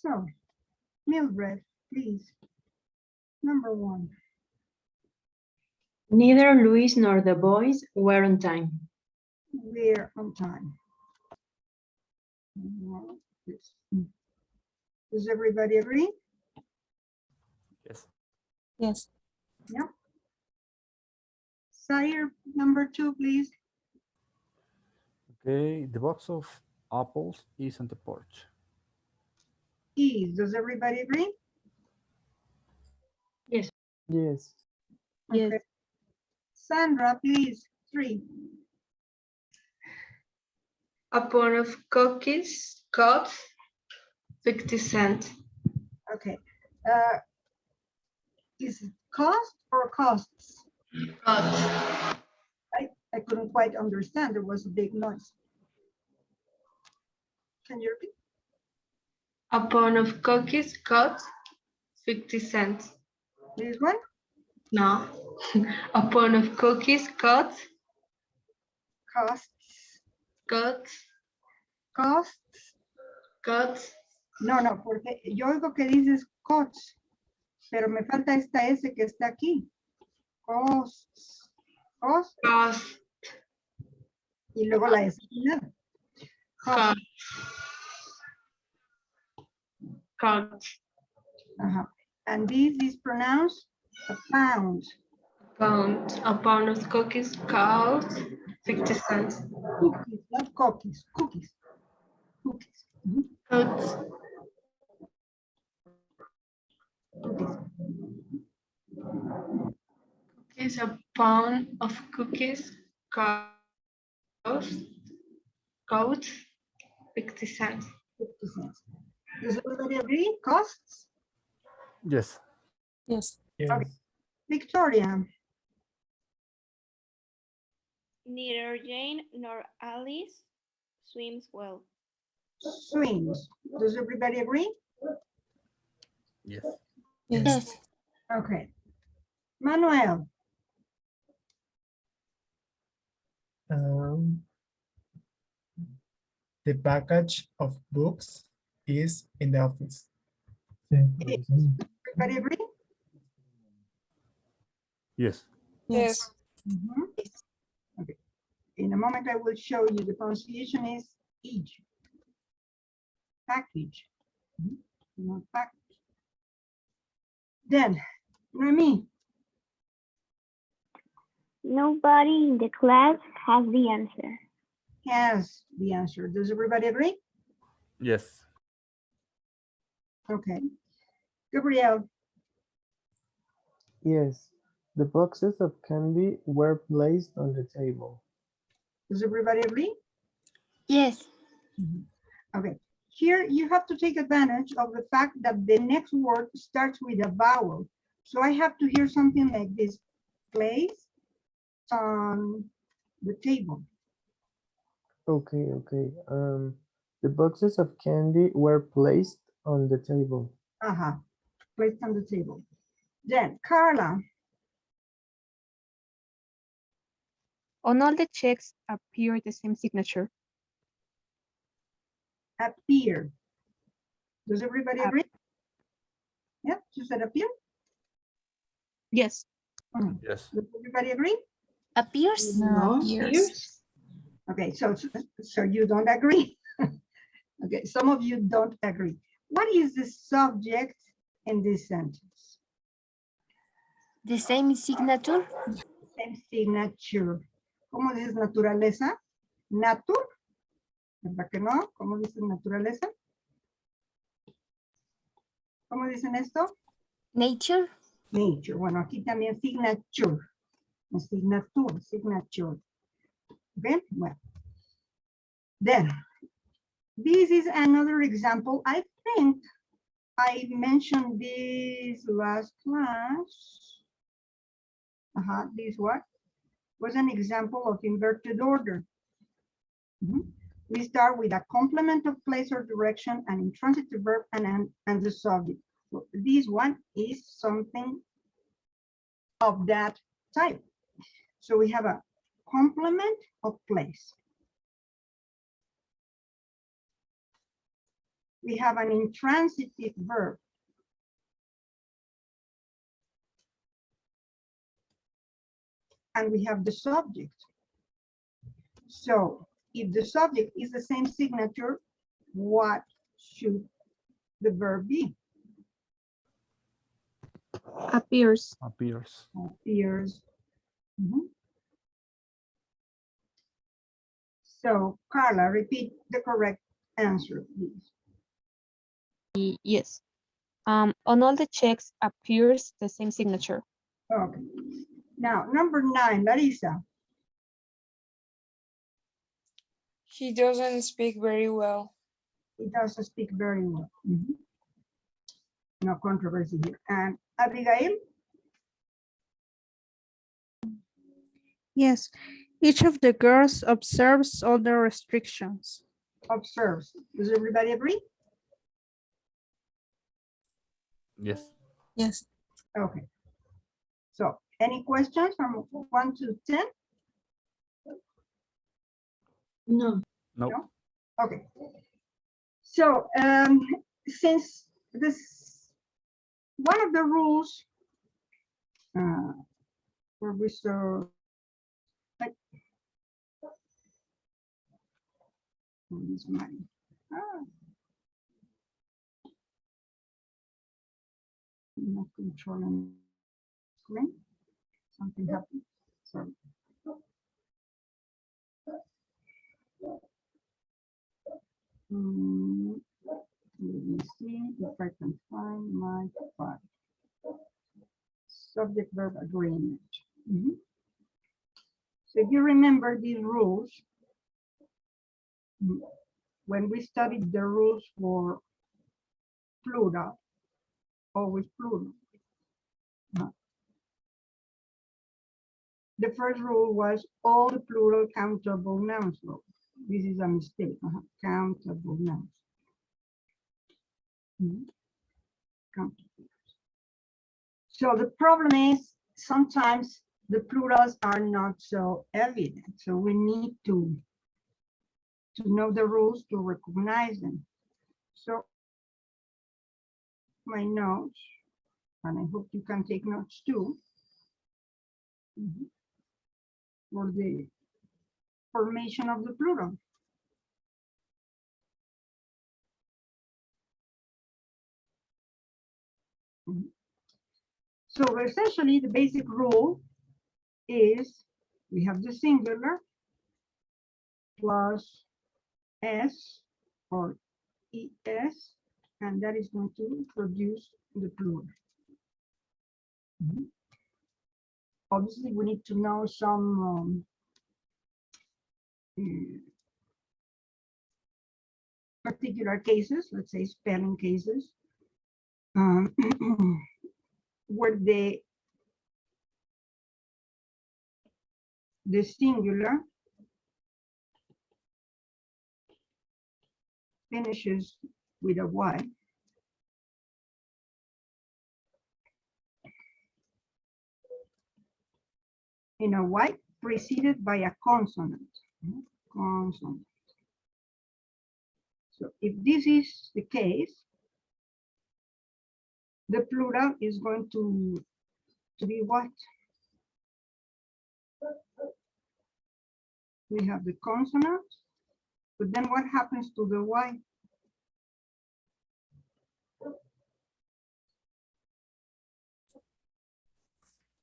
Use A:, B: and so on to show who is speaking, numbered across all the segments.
A: So, Mildred, please. Number 1.
B: Neither Luis nor the boys were on time.
A: We're on time. Does everybody agree?
C: Yes.
D: Yes.
A: Yeah. Sire, number 2, please.
C: Okay, the box of apples is on the porch.
A: Does everybody agree?
B: Yes.
D: Yes.
A: Okay.
D: Yes.
A: Sandra, please. 3.
B: A pound of cookies cost 50 cents.
A: Okay. Is it cost or costs?
B: Cost.
A: I couldn't quite understand. There was a big noise. Can you repeat?
B: A pound of cookies cost 50 cents.
A: This one?
B: No. A pound of cookies cost
A: Costs. Costs. No, porque yo oigo que dices costs, pero me falta esta S que está aquí. Costs. Costs.
B: Cost.
A: Y luego la S final.
B: Cost. Cost.
A: Uh-huh. And this is pronounced a pound.
B: Pound. A pound of cookies cost 50 cents.
A: Cookies, not cookies. Cookies. Cookies. Mhm.
B: Cost.
A: Cookies.
B: Is a pound of cookies cost 50 cents.
A: 50 cents. Does everybody agree? Costs?
C: Yes.
D: Yes.
A: Okay. Victoria.
E: Neither Jane nor Alice swims well.
A: Swims. Does everybody agree?
C: Yes.
D: Yes.
A: Okay. Manuel.
F: The package of books is in the office.
A: Everybody agree?
C: Yes.
D: Yes.
A: Mhm. Okay. In a moment, I will show you the pronunciation is each. Package. Not package. Then, Noemi.
E: Nobody in the class has the answer.
A: Has the answer. Does everybody agree?
C: Yes.
A: Okay. Gabriel.
D: Yes. The boxes of candy were placed on the table.
A: Does everybody agree?
E: Yes.
A: Okay. Here you have to take advantage of the fact that the next word starts with a vowel. So I have to hear something like this. Place on the table.
D: Okay. The boxes of candy were placed on the table.
A: Placed on the table. Then Carla.
G: On all the checks appear the same signature.
A: Appear. Does everybody agree? Yeah, you said appear?
G: Yes.
C: Yes.
A: Does everybody agree?
E: Appears?
B: No.
D: Appears.
A: Okay, so you don't agree. Okay, some of you don't agree. What is the subject in this sentence?
E: The same signature?
A: Same signature. ¿Cómo dices naturaleza? Natur. ¿Verdad que no? ¿Cómo dicen naturaleza? ¿Cómo dicen esto?
E: Nature?
A: Nature. Bueno, aquí también signature. Signature. Okay, well. Then, this is another example. I think I mentioned this last class. This what? Was an example of inverted order. We start with a complement of place or direction, an intransitive verb, and the subject. So this one is something of that type. So we have a complement of place. we have an intransitive verb. And we have the subject. So if the subject is the same signature, what should the verb be?
G: Appears.
C: Appears.
A: Appears. Mhm. So Carla, repeat the correct answer, please.
G: Yes. On all the checks appears the same signature.
A: Okay. Now, number 9, Larissa.
H: He doesn't speak very well.
A: He doesn't speak very well. Mhm. No controversy here. And Abigail?
I: Yes, each of the girls observes all the restrictions.
A: Observes. Does everybody agree?
C: Yes.
I: Yes.
A: Okay. So any questions from 1 to 10?
B: No.
C: No.
A: No? Okay. So since this, one of the rules where we saw, like, not controlling screen. Something happened. Sorry. Let me see if I can find my file. Subject verb agreement. Mhm. So if you remember these rules, when we studied the rules for plural, always plural. The first rule was all the plural countable nouns rule. This is a mistake. Countable nouns. Countable. So the problem is sometimes the plurals are not so evident. So we need to know the rules to recognize them. So my notes, and I hope you can take notes too, for the formation of the plural. So essentially the basic rule is we have the singular plus s or es, and that is going to produce the plural. Obviously, we need to know some particular cases, let's say spelling cases, where the singular finishes with a y. In a y preceded by a consonant. Consonant. So if this is the case, the plural is going to be what? We have the consonant, but then what happens to the y?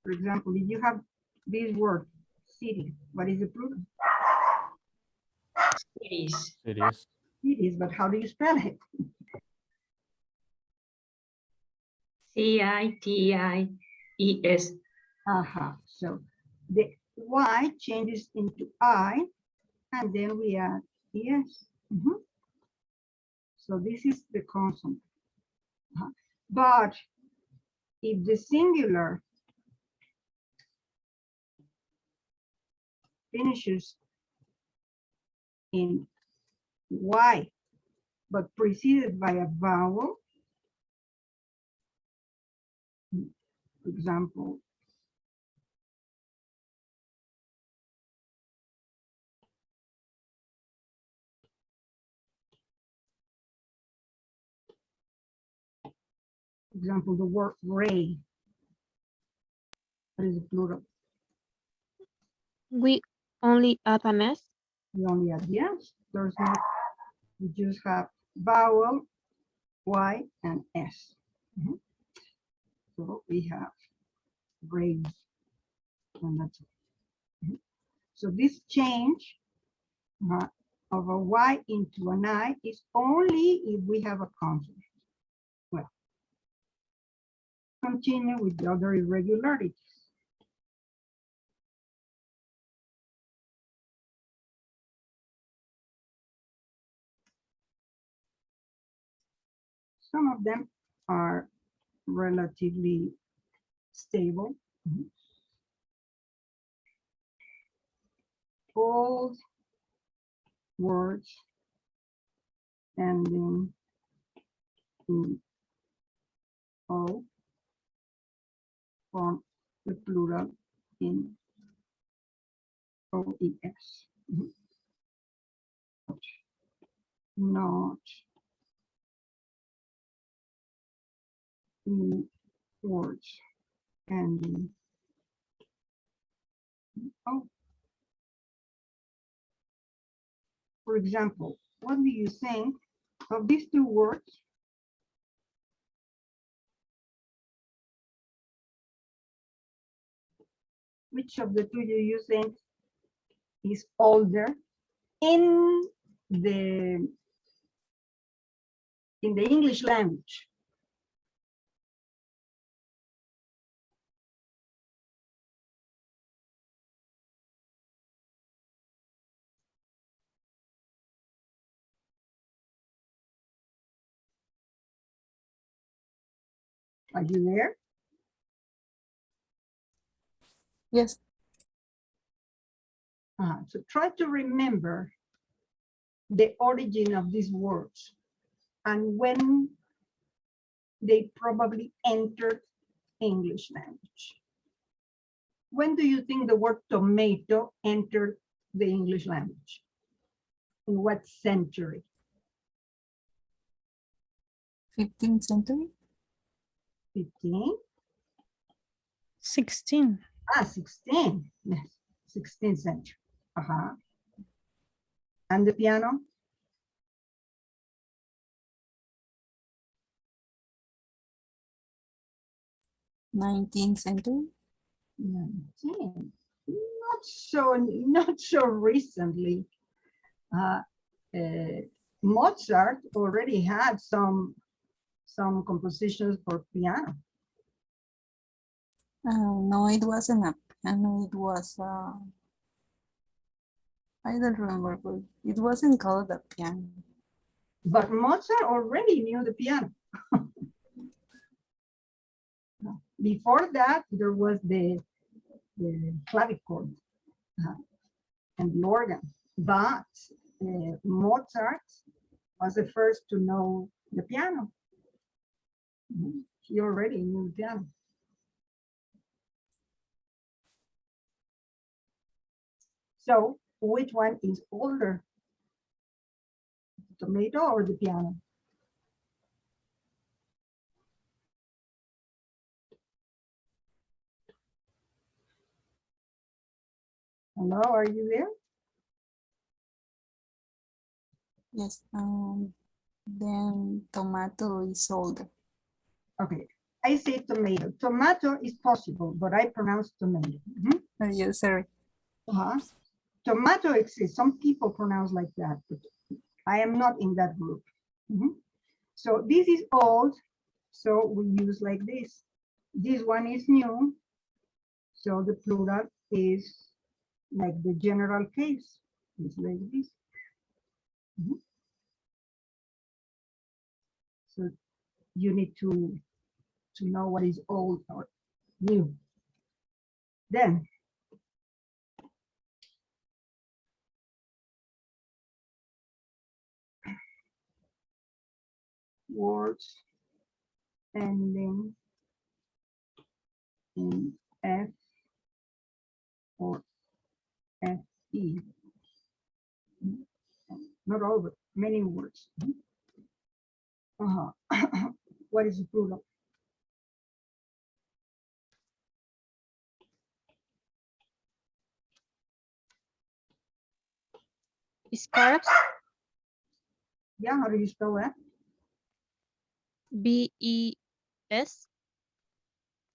A: For example, if you have this word, city, what is the plural?
B: Cities.
C: It is.
A: Cities, but how do you spell it?
B: CITIES.
A: So the y changes into I, and then we add es. So this is the consonant. But if the singular finishes in y, but preceded by a vowel, for example, example, the word ray. What is the plural?
G: We only add an S.
A: We only have yes. There's no, we just have vowel, Y, and S. Mhm. So we have rays, and that's it. Mhm. So this change of a Y into an I is only if we have a consonant. Well, continue with the other irregularities. Some of them are relatively stable. Mhm. Old words ending in O form the plural in OES. Mhm. Not in words ending in O. For example, what do you think of these two words? Which of the two do you think is older in the English language? Are you there?
J: Yes.
A: So try to remember the origin of these words and when they probably entered English language. When do you think the word tomato entered the English language? In what century?
J: 15th century.
A: 15?
I: 16.
A: 16. Yes, 16th century. And the piano?
J: 19th century.
A: 19. Not so recently. Mozart already had some compositions for piano.
J: No, it wasn't a piano. It was I don't remember, but it wasn't called a piano.
A: But Mozart already knew the piano. Before that, there was the clavichord and the organ. But Mozart was the first to know the piano. He already knew the piano. So which one is older? The tomato or the piano? Hello, are you there?
J: Yes. Then tomato is older.
A: Okay, I say tomato. Tomato is possible, but I pronounce tomato.
J: Yes, sorry.
A: Tomato exists. Some people pronounce like that, but I am not in that group. So this is old, so we use like this. This one is new, so the plural is like the general case. It's like this. So you need to know what is old or new. Then words ending in F or FE. Not all, but many words. What is the plural?
G: Scarves,
A: Yeah, how do you spell that?
G: B-E-S.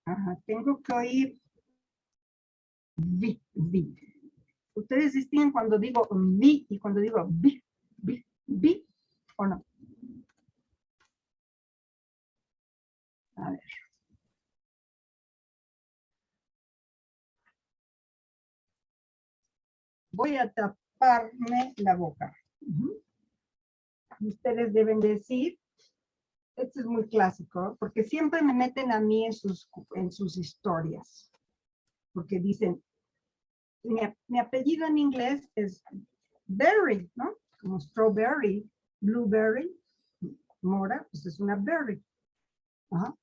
A: Ajá, tengo que oír vi, vi. ¿Ustedes distinguen cuando digo vi y cuando digo vi, vi o no? A ver. Voy a taparme la boca. Ujú. Ustedes deben decir, esto es muy clásico, porque siempre me meten a mí en sus historias. Porque dicen, mi apellido en inglés es berry, ¿no? Como strawberry, blueberry, mora, pues es una berry. Ajá.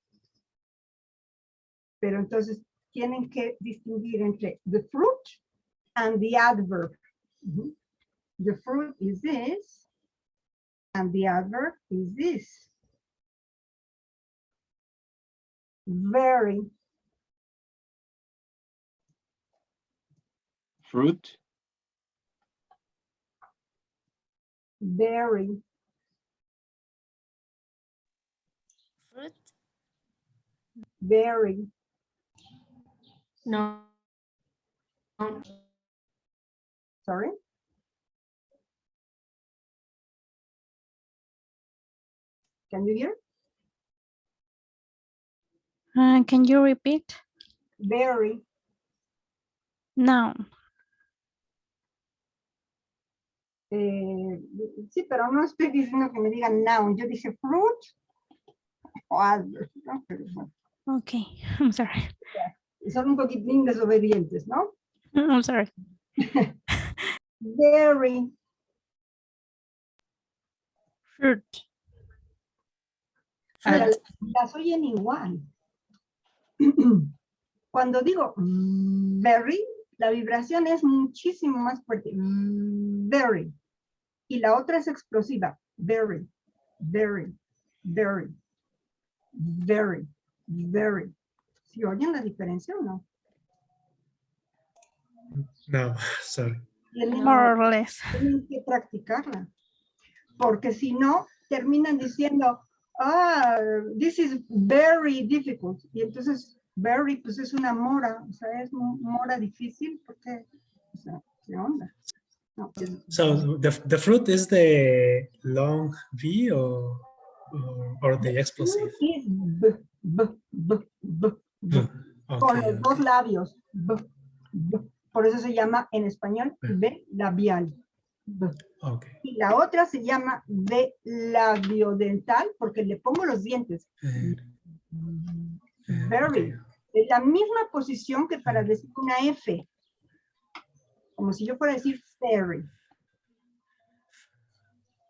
A: Pero entonces tienen que distinguir entre the fruit and the adverb. Ujú. The fruit is this, and the adverb is this. Very,
C: Fruit.
A: very,
J: Fruit.
A: very,
B: No.
A: sorry. Can you hear?
I: Can you repeat?
A: Very,
I: Noun.
A: sí, pero no estoy diciendo que me digan noun. Yo dije fruit o adverb, ¿no? Pero bueno,
I: Okay, I'm sorry.
A: son un poquitín desobedientes, ¿no?
I: I'm sorry.
A: Very,
I: Fruit.
A: mira, las oyen igual. Cuando digo very, la vibración es muchísimo más fuerte. Very. Y la otra es explosiva. Very, very, very, very, very. ¿Sí oyen la diferencia o no?
F: No, sorry.
I: More or less.
A: Tienen que practicarla. Porque si no, terminan diciendo, this is very difficult. Y entonces, very, pues es una mora. O sea, es mora difícil porque, o sea, ¿qué onda? No,
F: So the fruit is the long V or the explosive?
A: is b, b, b, b, b. Con
F: Okay,
A: los dos
F: okay.
A: labios. B, b. Por eso se llama en español B labial. B.
F: Okay.
A: Y la otra se llama B labiodental porque le pongo los dientes. Very. Es la misma posición que para decir una F. Como si yo fuera a decir ferry.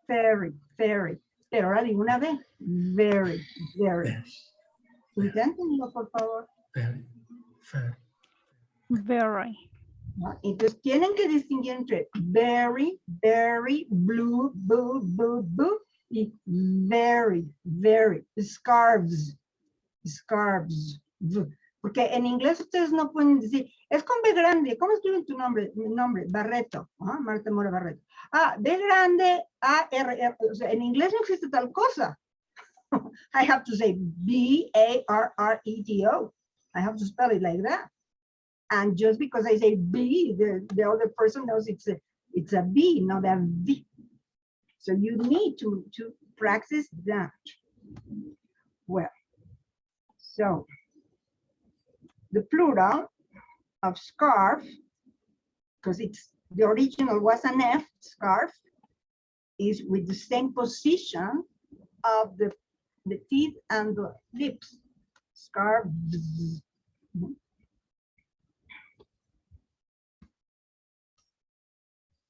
A: Ferry, ferry. Pero ahora digo una B. Very, very. Inténtenlo, por favor.
F: Very, very.
I: Very.
A: ¿No? Entonces tienen que distinguir entre very, very, blue, boo, boo, boo, y very, very, scarves, scarves. Porque en inglés ustedes no pueden decir, es con B grande, ¿cómo escriben tu nombre? Mi nombre, Barreto, Marta Mora Barreto. B grande, A-R-R, o sea, en inglés no existe tal cosa. I have to say B-A-R-R-E-T-O. I have to spell it like that. And just because I say B, the other person knows it's a B, not a V. So you need to practice that. Well, so the plural of scarf, because it's the original was an F, scarf, is with the same position of the teeth and the lips. Scarf.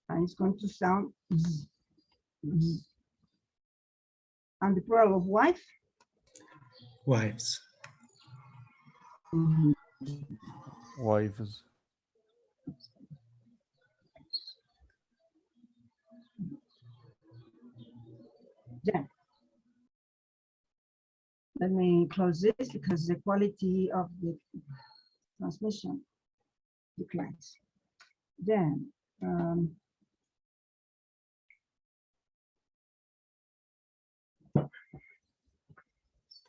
A: And it's going to sound z, z. And the plural of wife?
F: Wives.
C: Wives.
A: Then, let me close this because the quality of the transmission declines. Then,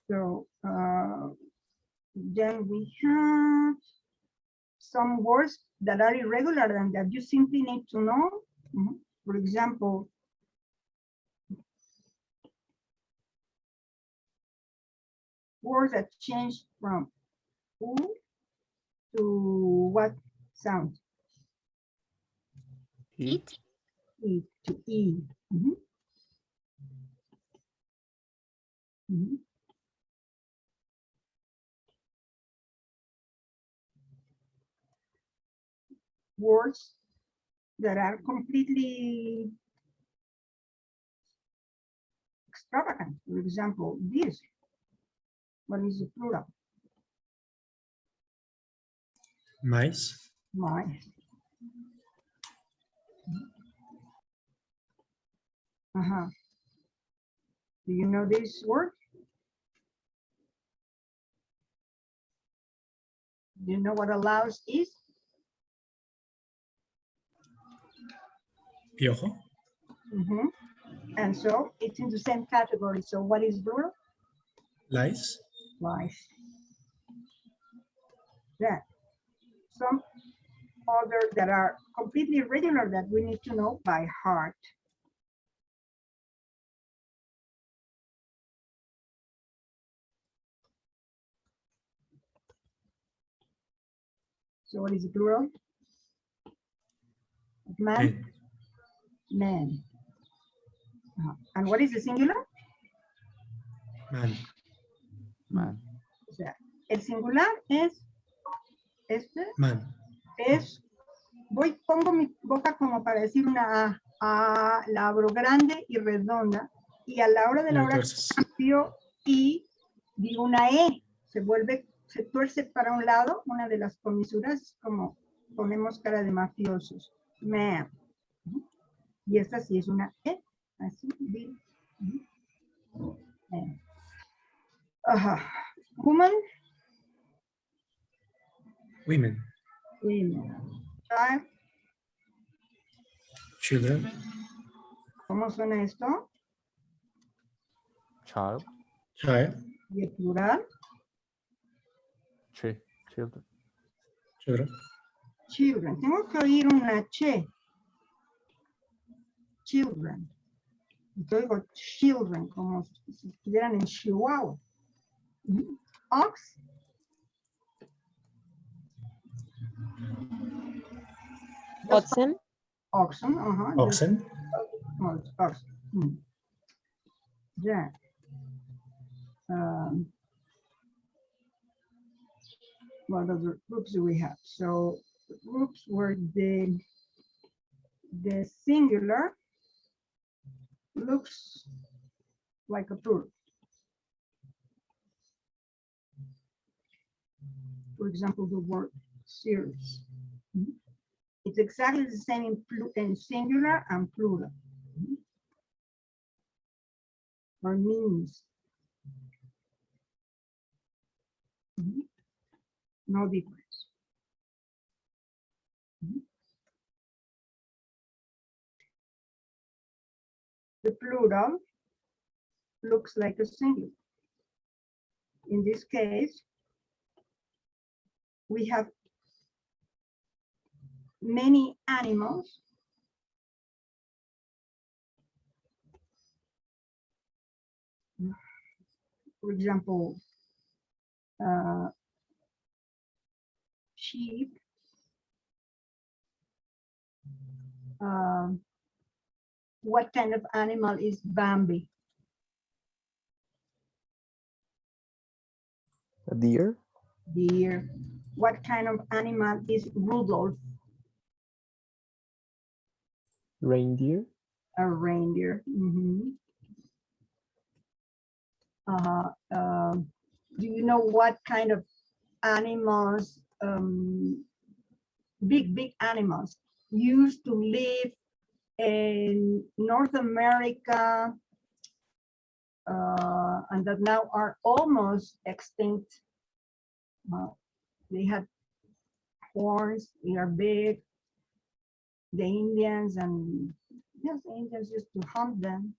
A: So then we have some words that are irregular and that you simply need to know. For example, words that change from U to what sound?
C: Eat.
A: E to E. Mhm. Mhm. Words that are completely extravagant. For example, this. What is the plural?
F: Mice.
A: Mice. Do you know this word? Do you know what a louse is?
F: Piojo.
A: And so it's in the same category. So what is plural?
F: Lice.
A: Lice. Then some other that are completely irregular that we need to know by heart. So what is the plural? Man? Man. And what is the singular?
F: Man.
C: Man.
A: O sea, el singular es este.
F: Man.
A: Es, pongo mi boca como para decir una A, la abro grande y redonda, y a la hora de la hora cambio y digo una E, se tuerce para un lado, una de las comisuras, como ponemos cara de mafiosos, man. Y esta sí es una E, así, woman.
F: Women.
A: Women. Child.
F: Children.
A: ¿Cómo suena esto?
C: Child.
F: Child.
A: ¿Y el plural?
C: Children.
F: Children.
A: Children. Tengo que oír una che. Children. Yo digo children, como si estuvieran en Chihuahua. Ox.
G: Oxen.
A: Oxen,
F: Oxen.
A: Oxen. Yeah. What other groups do we have? So groups where the singular looks like a plural. For example, the word series. It's exactly the same in singular and plural. Or means. No difference. The plural looks like a singular. In this case, we have many animals. For example, sheep, what kind of animal is Bambi?
D: A deer.
A: Deer. What kind of animal is Rudolph?
D: Reindeer.
A: A reindeer. Do you know what kind of animals, big animals, used to live in North America and that now are almost extinct? They had horns, they are big. The Indians and yes, the Indians used to hunt them.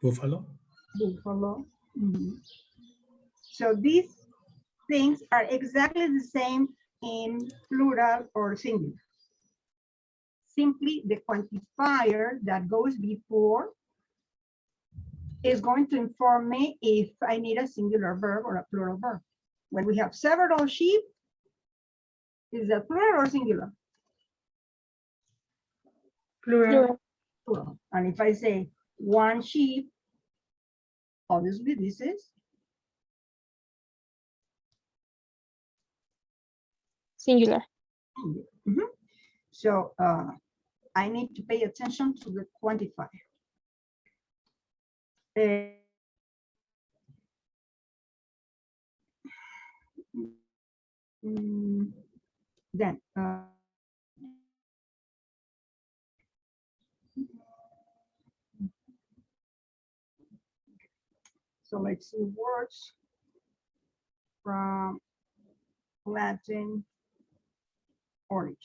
F: Buffalo.
A: buffalo. Mhm. So these things are exactly the same in plural or singular. Simply the quantifier that goes before is going to inform me if I need a singular verb or a plural verb. When we have several sheep, is that plural or singular?
B: Plural.
A: Plural. And if I say one sheep, obviously this is
G: Singular.
A: singular. Mhm. So I need to pay attention to the quantifier. Then so let's see words from Latin origin.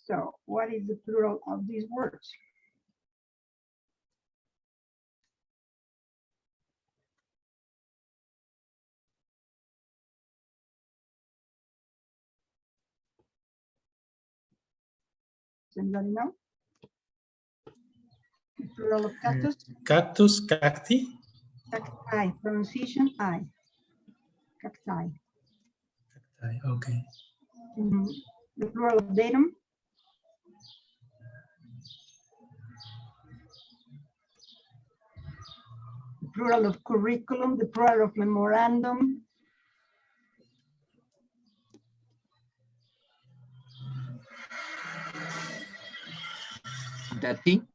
A: So what is the plural of these words? Does anybody know? The plural of cactus?
F: Cactus, cacti.
A: Cacti, pronunciation I. Cacti.
F: Okay.
A: Mhm. The plural of datum? The plural of curriculum, the plural of memorandum?
C: Dati.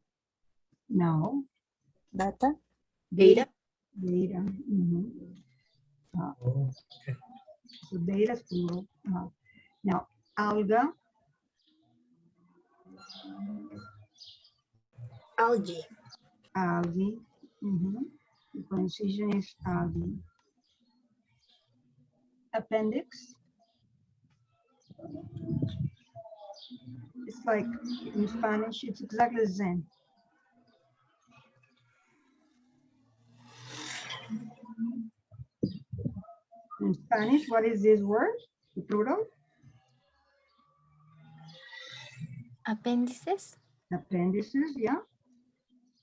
A: No.
J: Data.
A: Data. Data. Mhm.
F: Oh, okay.
A: So data is plural. Now, alga.
K: Algae.
A: Algae. Mhm. The pronunciation is algae. Appendix. It's like in Spanish, it's exactly the same. In Spanish, what is this word? The plural?
K: Appendices.
A: Appendices, yeah.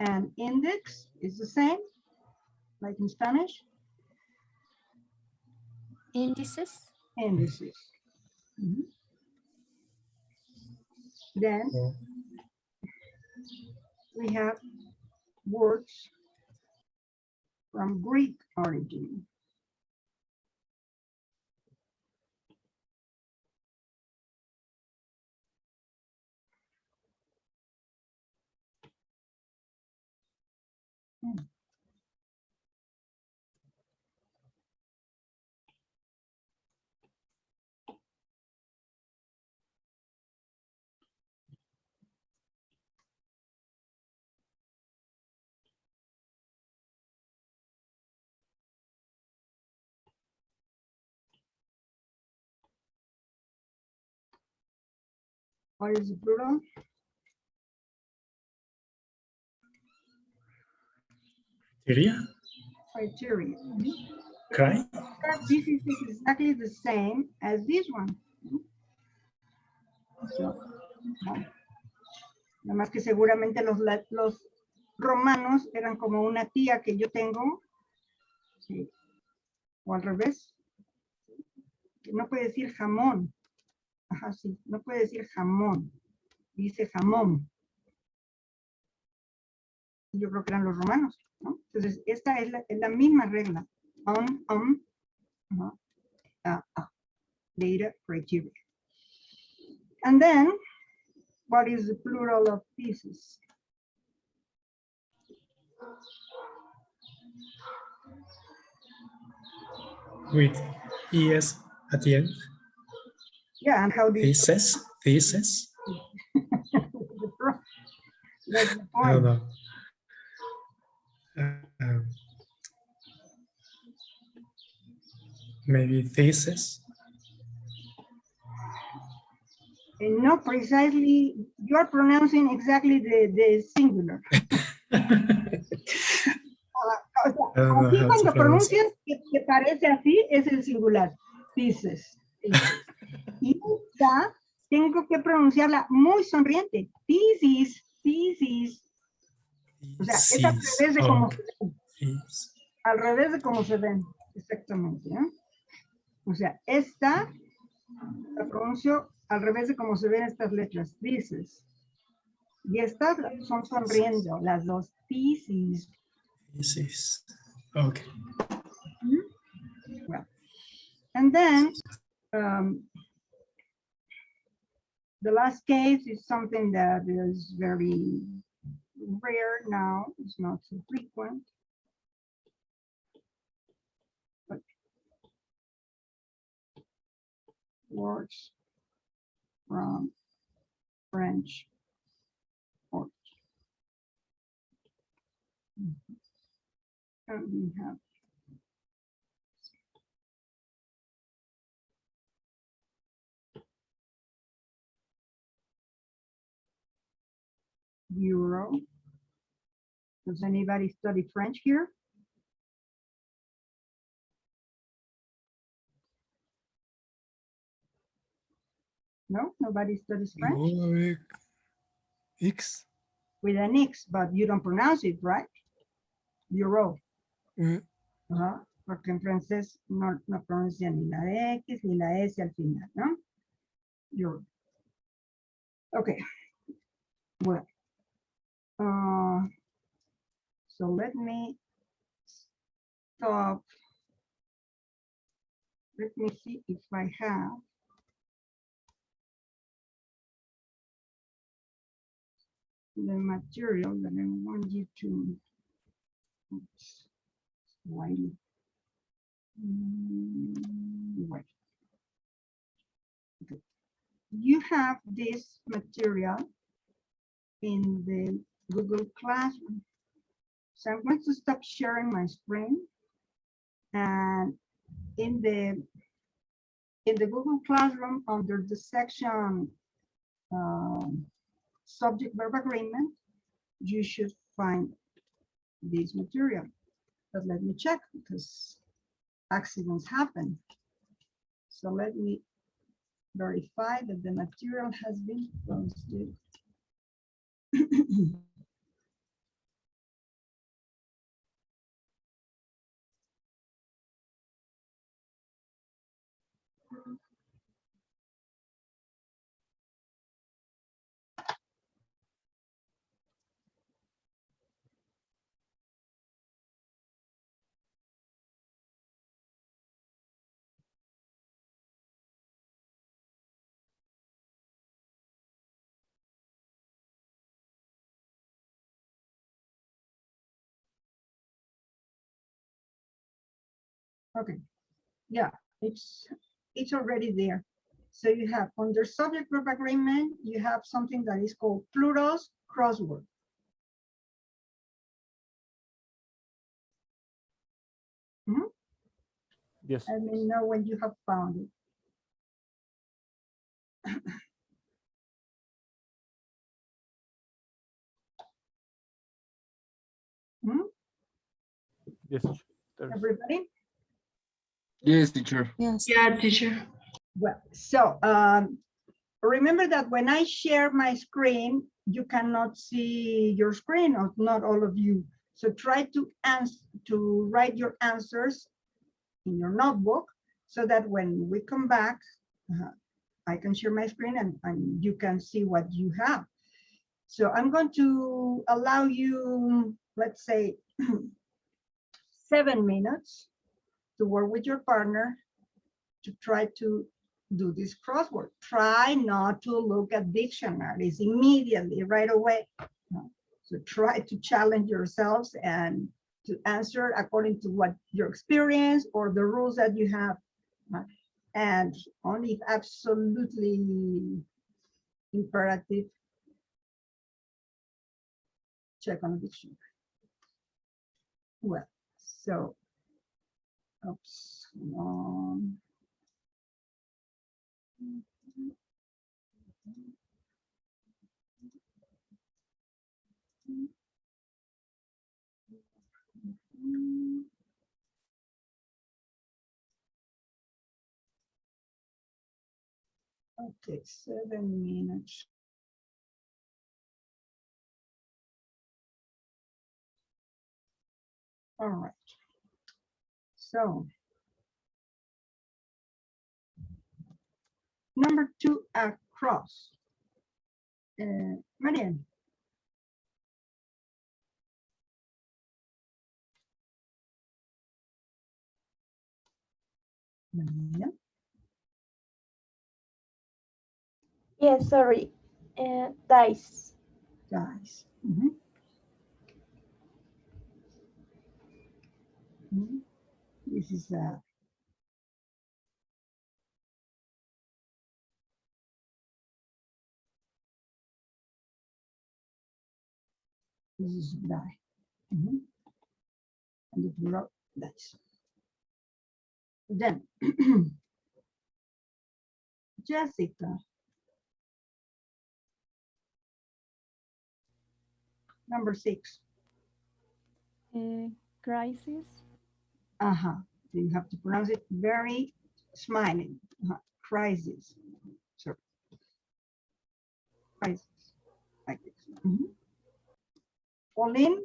A: And index is the same, like in Spanish.
K: Indices.
A: Indices. Mhm. Then we have words from Greek origin. What is the plural?
F: Criteria.
A: Criteria.
F: Cry.
A: This is exactly the same as this one. So, nada más que seguramente los romanos eran como una tía que yo tengo, sí, o al revés, que no puede decir jamón. Ajá, sí, no puede decir jamón, dice jamón. yo creo que eran los romanos, ¿no? Entonces, esta es la misma regla. Data criteria. And then, what is the plural of pieces?
F: With es at the end.
A: Yeah, and how do you
F: Thesis.
A: That's the
F: I don't
A: point.
F: know. Maybe thesis.
A: And not precisely, you are pronouncing exactly the singular. O sea,
F: I don't know
A: aquí
F: how to
A: cuando
F: pronounce
A: pronuncias que parece así, es el singular. Thesis. Y esta, tengo que pronunciarla muy sonriente. Thesis, thesis. O sea, es al
F: Thesis.
A: revés de cómo
F: Okay.
A: se ven.
F: Thesis.
A: Al revés de cómo se ven. Exactamente. ¿Eh? O sea, esta la pronuncio al revés de cómo se ven estas letras. Thesis. Y estas son sonriendo, las dos. Thesis.
F: Thesis. Okay.
A: Well, and then the last case is something that is very rare now. It's not so frequent. But words from French origin. And we have Euro. Does anybody study French here? No, nobody studies French
C: X.
A: with an X, but you don't pronounce it, right? Euro. Porque en francés no pronuncian ni la X ni la S al final, ¿no? Euro. Okay. Well, so let me stop. Let me see if I have the material that I want you to. Oops, wait. Wait. Okay. You have this material in the Google Classroom. So I'm going to stop sharing my screen, and in the Google Classroom, under the section subject verb agreement, you should find this material. But let me check because accidents happen. So let me verify that the material has been posted. Okay, yeah, it's already there. So you have under subject verb agreement, you have something that is called plurals crossword.
C: Yes.
A: Let me know when you have found it.
C: Yes.
A: Everybody?
C: Yes, teacher.
J: Yes.
B: Yeah, teacher.
A: Well, so remember that when I share my screen, you cannot see your screen, or not all of you. So try to write your answers in your notebook so that when we come back, I can share my screen and you can see what you have. So I'm going to allow you let's say 7 minutes to work with your partner to try to do this crossword. Try not to look at dictionaries immediately, right away. So try to challenge yourselves and to answer according to what your experience or the rules that you have. And only if absolutely imperative, check on the dictionary. Well, so, oops, come on. Okay, 7 minutes. All right. So, number 2, across. Marian. Marian.
E: Yes, sorry. Dice.
A: Dice. This is this is die. And the plural dice. Then Jessica. Number 6.
J: Crisis.
A: So you have to pronounce it very smiling. Crisis. So crisis. Like this. Pauline,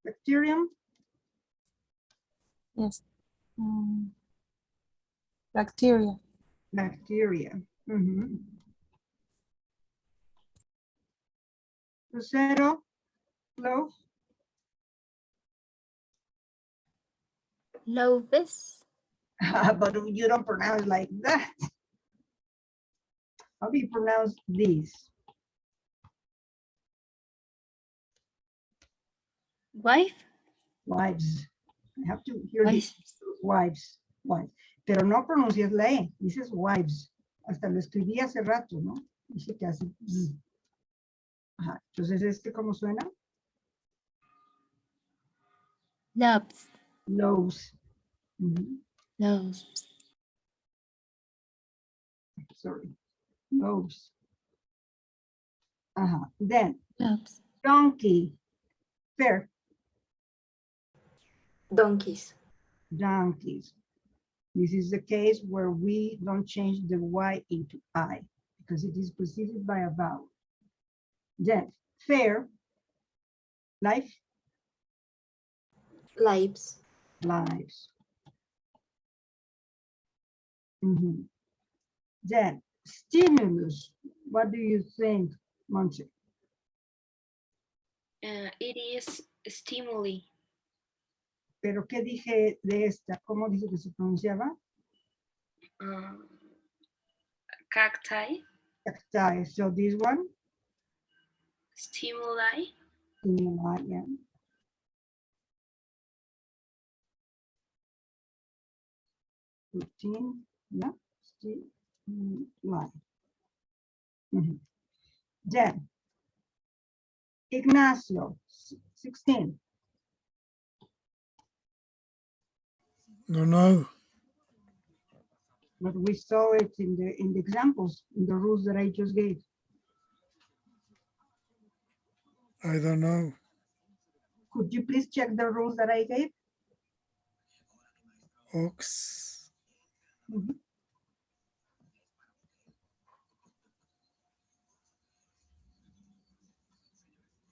A: bacterium.
J: Yes. Bacteria.
A: Bacteria. Lucero, loaf.
K: Lovis.
A: But you don't pronounce like that. How do you pronounce this?
K: Wife.
A: Wives. I have to hear
K: Wife.
A: this. Wives. Wives. Pero no pronuncias la E, dices wives. Hasta lo escribí hace rato, ¿no? Dice que hace. Entonces, ¿cómo suena?
K: Loves.
A: Loaves.
K: Loves.
A: Sorry. Loaves. Then,
K: Loves.
A: donkey. Fair.
H: Donkeys.
A: Donkeys. This is the case where we don't change the Y into I because it is preceded by a vowel. Then, fair. Life.
H: Lives.
A: Lives. Then, stimulus. What do you think, Monse?
B: It is stimuli.
A: ¿Pero qué dije de esta? ¿Cómo dice que se pronunciaba?
B: Cacti.
A: Cacti. So this one?
B: Stimuli.
A: Stimuli, yeah. Routine, yeah. Stimuli. Then, Ignacio, 16.
C: No.
A: But we saw it in the examples, in the rules that I just gave.
C: I don't know.
A: Could you please check the rules that I gave?
C: Ox.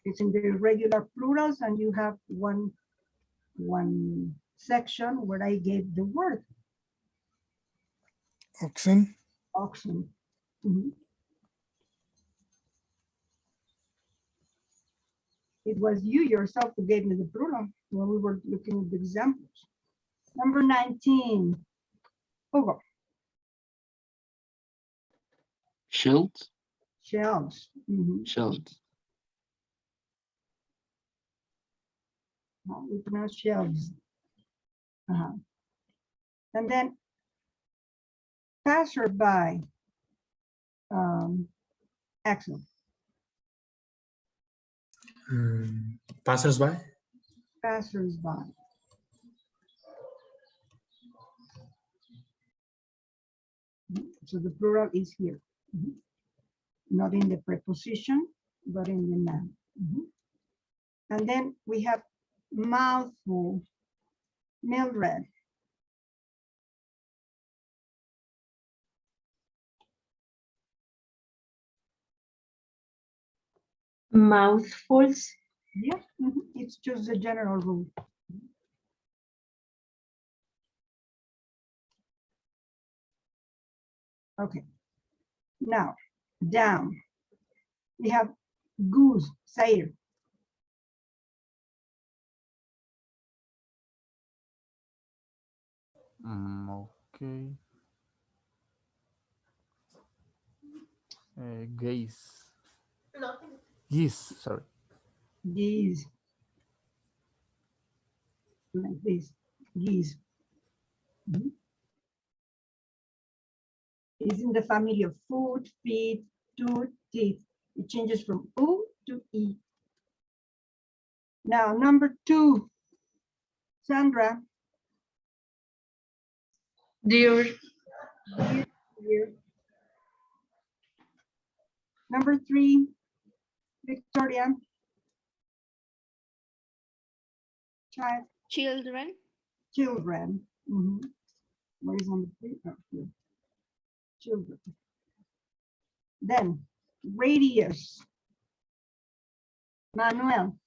A: It's in the regular plurals, and you have one section where I gave the word.
C: Oxen.
A: Oxen. It was you yourself who gave me the plural when we were looking at the examples. Number 19. Hugo.
L: Shells.
A: Shells. Mhm.
L: Shells.
A: We pronounce shelves. And then passerby. Excellent.
F: Passers-by.
A: Passersby. So the plural is here. Not in the preposition, but in the noun. And then we have mouthful. Mildred.
B: Mouthfuls.
A: Yeah, it's just the general rule. Okay. Now, down. We have goose, say it.
M: Okay. Gaze. Geese, sorry.
A: Geese. Like this, geese. It's in the family of foot, feet, tooth, teeth. It changes from O to E. Now, number 2, Sandra.
B: Deer.
A: Deer. Number 3, Victoria. Child.
K: Children.
A: Children. Where is number 3? Oh, here. Children. Then radius. Manuel.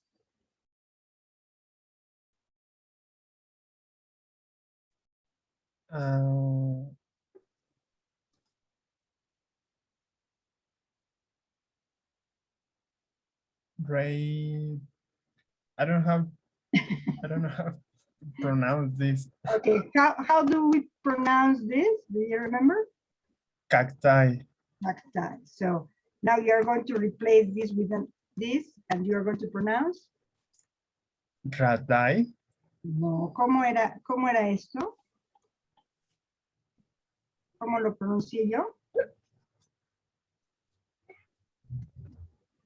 M: I don't know how to pronounce this.
A: Okay, how do we pronounce this? Do you remember?
M: Cacti.
A: Cacti. So now you are going to replace this with this, and you are going to pronounce.
M: Radai.
A: No, ¿cómo era esto? ¿Cómo lo pronuncié yo?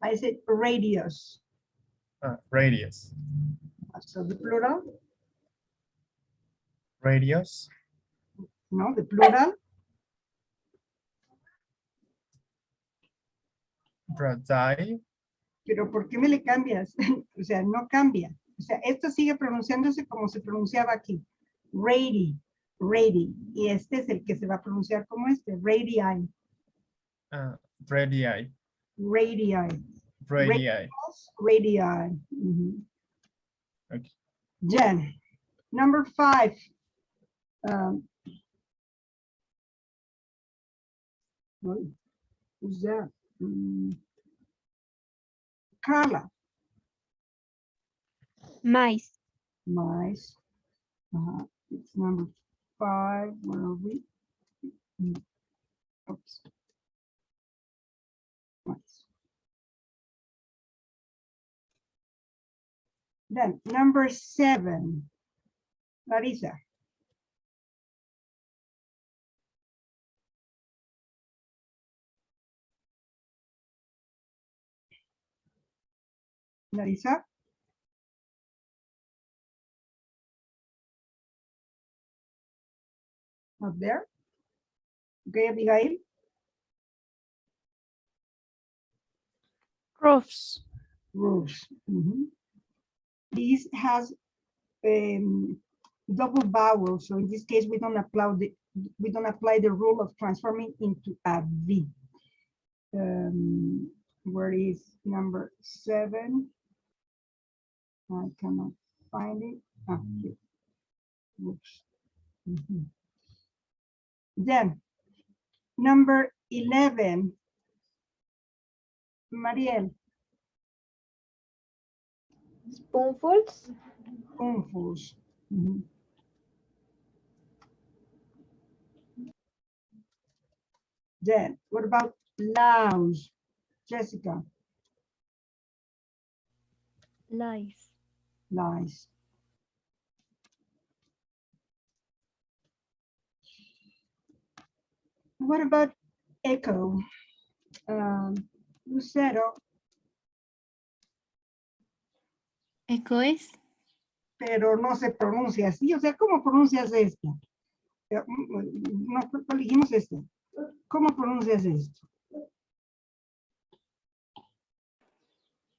A: I said radius.
M: Radius.
A: So the plural?
M: Radius.
A: No, the plural?
M: Radai.
A: Pero ¿por qué me le cambias? O sea, no cambia. O sea, esto sigue pronunciándose como se pronunciaba aquí. Radi, radi. Y este es el que se va a pronunciar como este, radii.
M: Radii.
A: Radii.
M: Radii.
A: Radii.
M: Okay.
A: Then, number 5. Who's that? Carla.
G: Mice.
A: Mice. It's number 5. Where are we? Oops. Mice. Then number 7. Larissa. Larissa. Not there. Okay, Abigail.
I: Roofs.
A: Roofs. This has double vowel, so in this case we don't apply the rule of transforming into a V. Where is number 7? I cannot find it. Here. Roofs. Then number 11, Mariel.
B: Spoonfuls.
A: Spoonfuls. Mhm. Then, what about lounge? Jessica,
K: Lies.
A: lies. What about echo? Lucero,
K: Echoes.
A: pero no se pronuncia así. O sea, ¿cómo pronuncias esto? No, elegimos esto. ¿Cómo pronuncias esto?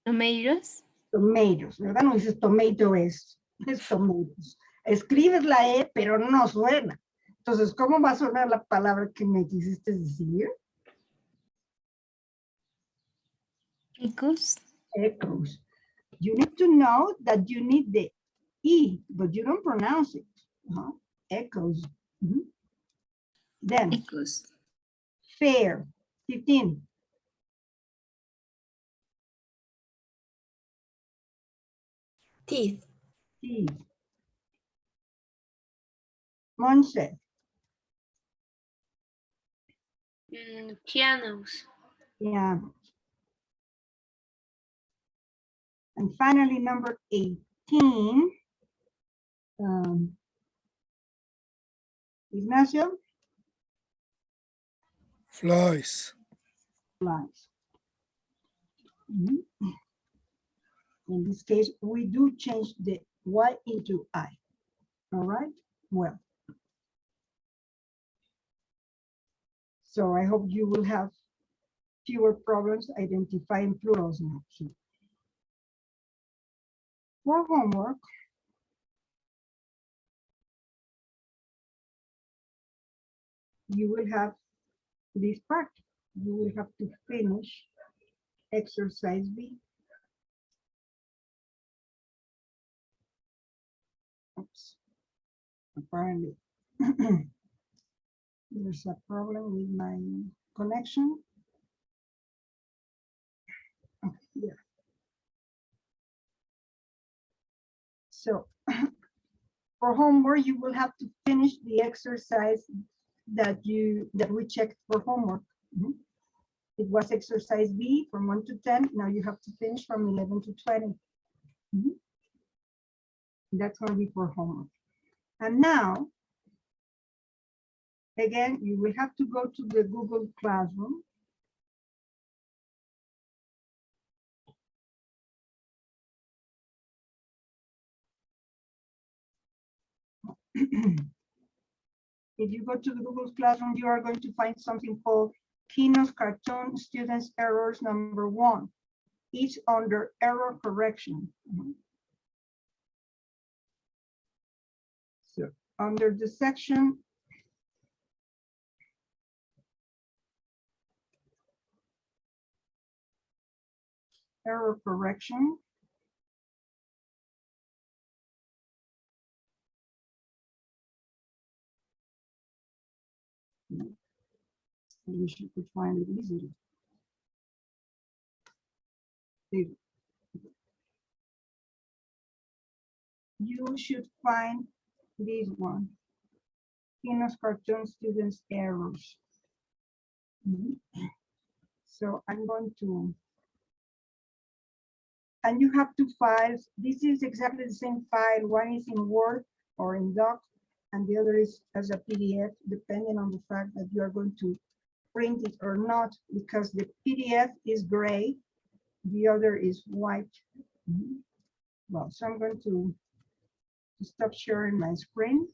K: Tomatoes.
A: Tomatoes, ¿verdad? No dices tomato es tomatoes. Escribes la E, pero no suena. Entonces, ¿cómo va a sonar la palabra que me quisiste decir?
K: Echoes.
A: Echoes. You need to know that you need the E, but you don't pronounce it. Echoes. Then,
K: Echoes.
A: fair, 15.
B: Teeth.
A: Teeth. Monse,
B: Pianos.
A: yeah. And finally, number 18. Ignacio,
C: Flies.
A: flies. In this case, we do change the Y into I. All right, well. So I hope you will have fewer problems identifying plurals now. For homework, you will have this part. You will have to finish exercise B. Oops. Apparently, there's a problem with my connection. Okay, yeah. So for homework, you will have to finish the exercise that we checked for homework. It was exercise B from 1 to 10. Now you have to finish from 11 to 20. That's going to be for homework. And now, again, you will have to go to the Google Classroom. If you go to the Google Classroom, you are going to find something called Kino's Cartoon Students Errors number 1. Each under error correction. So under the section error correction, I wish you could find it easily. You should find this one, Kino's Cartoon Students Errors. So I'm going to, and you have two files. This is exactly the same file. One is in Word or in Doc, and the other is as a PDF, depending on the fact that you are going to print it or not, because the PDF is gray, the other is white. Well, so I'm going to stop sharing my screen.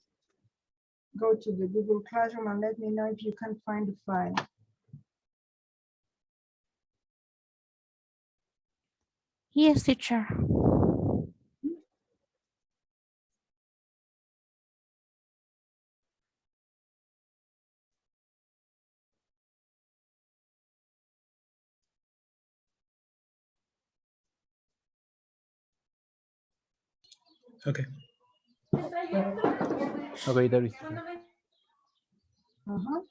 A: Go to the Google Classroom and let me know if you can find the file.
I: Yes, teacher.
F: Okay.
D: Okay, there is.
A: Well,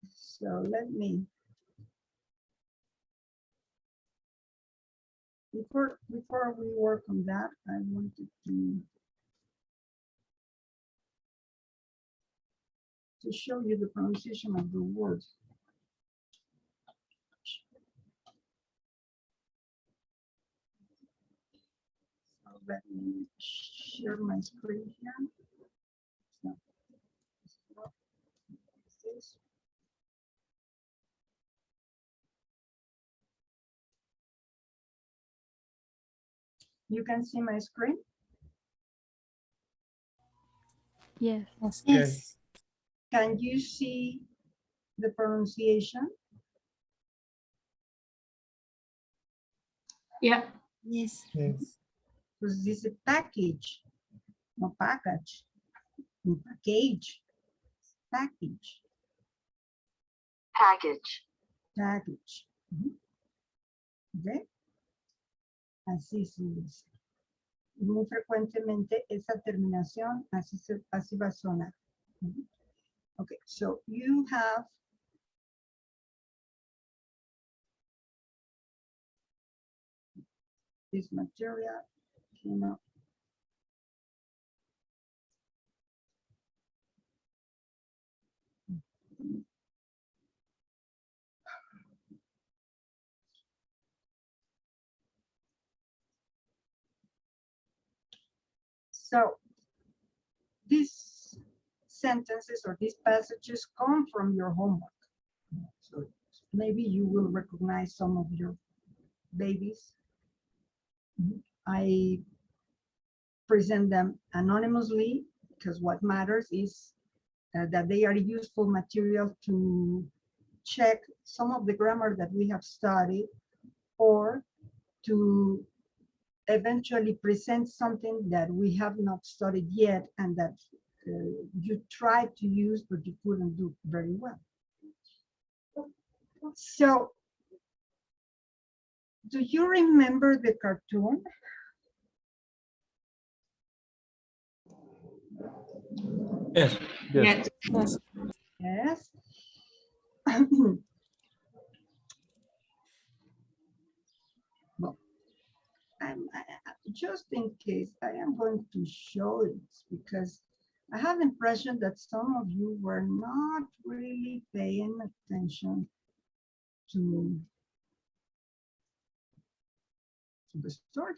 A: so let me Before we work on that, I wanted to show you the pronunciation of the words. So let me share my screen here. So, this. You can see my screen?
K: Yes.
M: Yes.
A: Can you see the pronunciation?
B: Yeah.
K: Yes.
M: Yes.
A: Because this is package, no package, no package, package.
B: Package.
A: Package. ¿Ve? Así se dice. Muy frecuentemente esa terminación así va a sonar. Okay, so you have this material, you know. So these sentences or these passages come from your homework. So maybe you will recognize some of your babies. I present them anonymously because what matters is that they are useful material to check some of the grammar that we have studied or to eventually present something that we have not studied yet and that you tried to use but you couldn't do very well. So, do you remember the cartoon?
F: Yes.
B: Yes.
J: Yes.
A: Yes. Well, just in case, I am going to show it because I have the impression that some of you were not really paying attention to the story.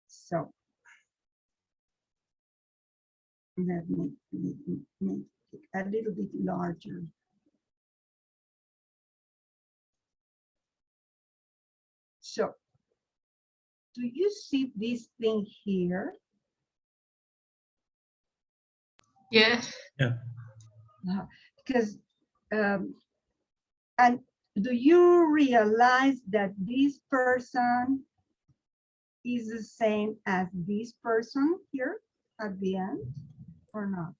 A: So let me make it a little bit larger. So, do you see this thing here?
B: Yes.
F: Yeah.
A: Because, and do you realize that this person is the same as this person here at the end or not?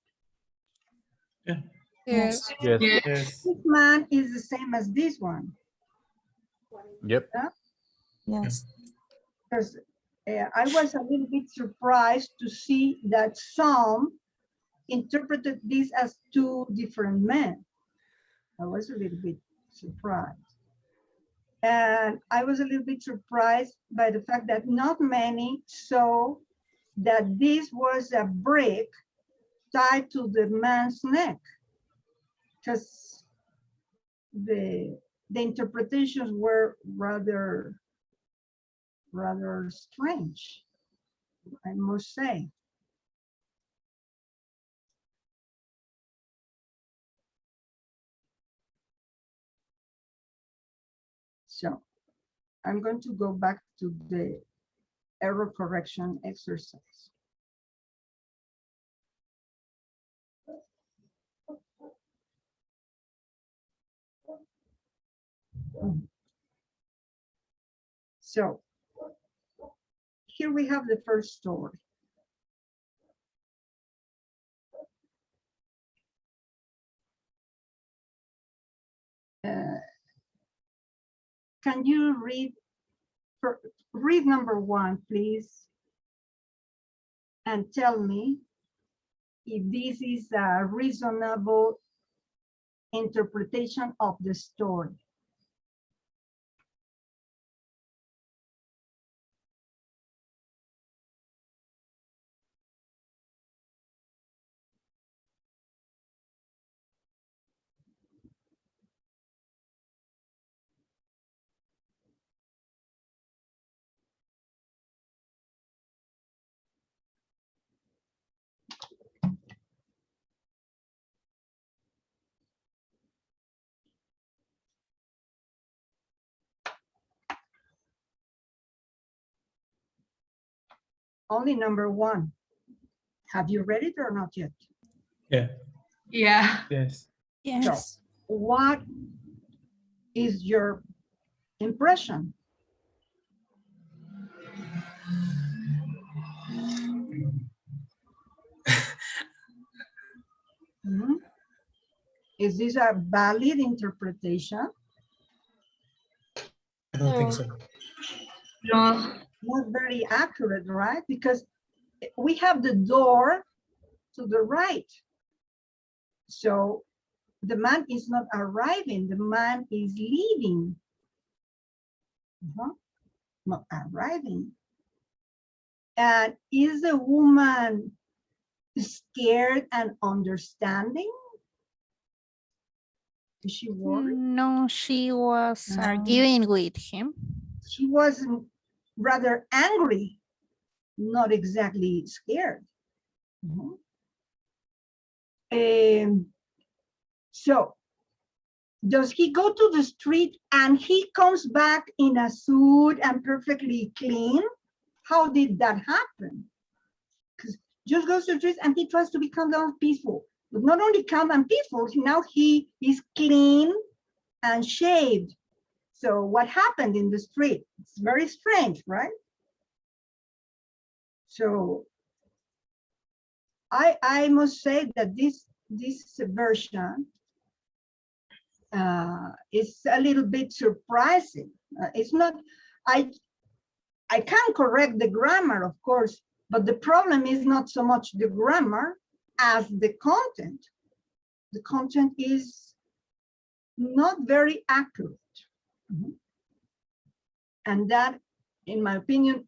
F: Yeah.
H: Yes.
M: Yes.
A: This man is the same as this one.
M: Yep.
A: Yeah?
J: Yes.
A: Because I was a little bit surprised to see that some interpreted this as two different men. I was a little bit surprised. And I was a little bit surprised by the fact that not many saw that this was a brick tied to the man's neck, because the interpretations were rather strange, I must say. So I'm going to go back to the error correction exercise. So here we have the first story. Can you read number 1, please, and tell me if this is a reasonable interpretation of the story. Only number one. Have you read it or not yet?
F: Yeah.
B: Yeah.
M: Yes.
A: So, what is your impression? Mhm. Is this a valid interpretation?
F: I don't think so.
B: No.
A: Not very accurate, right? Because we have the door to the right. So the man is not arriving, the man is leaving. Not arriving. And is the woman scared and understanding? Is she worried?
I: No, she was
A: No.
I: arguing with him.
A: She was rather angry, not exactly scared. Mhm. So, does he go to the street and he comes back in a suit and perfectly clean? How did that happen? Because just goes to the street and he tries to become peaceful. But not only calm and peaceful, now he is clean and shaved. So what happened in the street? It's very strange, right? So I must say that this version is a little bit surprising. It's not, I can correct the grammar, of course, but the problem is not so much the grammar as the content. The content is not very accurate. Mhm. And that, in my opinion,